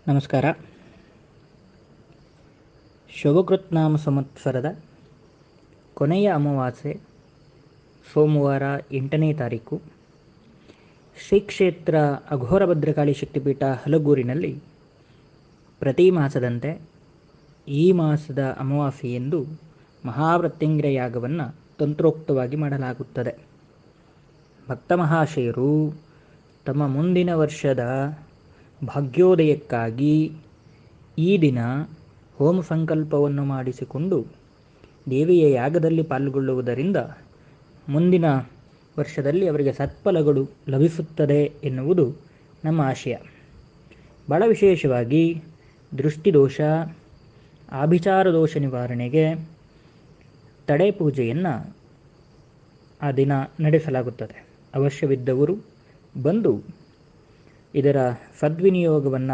ನಮಸ್ಕಾರ. ಶುಭಕೃತ್ನಾಮ ಸಂವತ್ಸರದ ಕೊನೆಯ ಅಮಾವಾಸ್ಯೆ ಸೋಮವಾರ 8ನೇ ತಾರೀಕು ಶ್ರೀ ಕ್ಷೇತ್ರ ಅಘೋರ ಭದ್ರಕಾಳಿ ಶಕ್ತಿಪೀಠ ಹಲಗೂರಿನಲ್ಲಿ ಪ್ರತಿ ಮಾಸದಂತೆ ಈ ಮಾಸದ ಅಮಾವಾಸ್ಯೆಯಂದು ಮಹಾಮೃತ್ಯುಂಜಯ ಯಾಗವನ್ನು ತಂತ್ರೋಕ್ತವಾಗಿ ಮಾಡಲಾಗುತ್ತದೆ. ಭಕ್ತ ಮಹಾಶಯರು ತಮ್ಮ ಮುಂದಿನ ವರ್ಷದ ಭಾಗ್ಯೋದಯಕ್ಕಾಗಿ ಈ ದಿನ ಹೋಮ ಸಂಕಲ್ಪವನ್ನು ಮಾಡಿಸಿಕೊಂಡು ದೇವಿಯ ಯಾಗದಲ್ಲಿ ಪಾಲ್ಗೊಳ್ಳುವುದರಿಂದ ಮುಂದಿನ ವರ್ಷದಲ್ಲಿ ಅವರಿಗೆ ಸತ್ಫಲಗಳು ಲಭಿಸುತ್ತದೆ ಎನ್ನುವುದು ನಮ್ಮ ಆಶಯ. ಬಹಳ ವಿಶೇಷವಾಗಿ ದೃಷ್ಟಿದೋಷ, ಆಭಿಚಾರ ದೋಷ ನಿವಾರಣೆಗೆ ತಡೆ ಪೂಜೆಯನ್ನು ಆ ದಿನ ನಡೆಸಲಾಗುತ್ತದೆ. ಅವಶ್ಯವಿದ್ದವರು ಬಂದು ಇದರ ಸದ್ವಿನಿಯೋಗವನ್ನು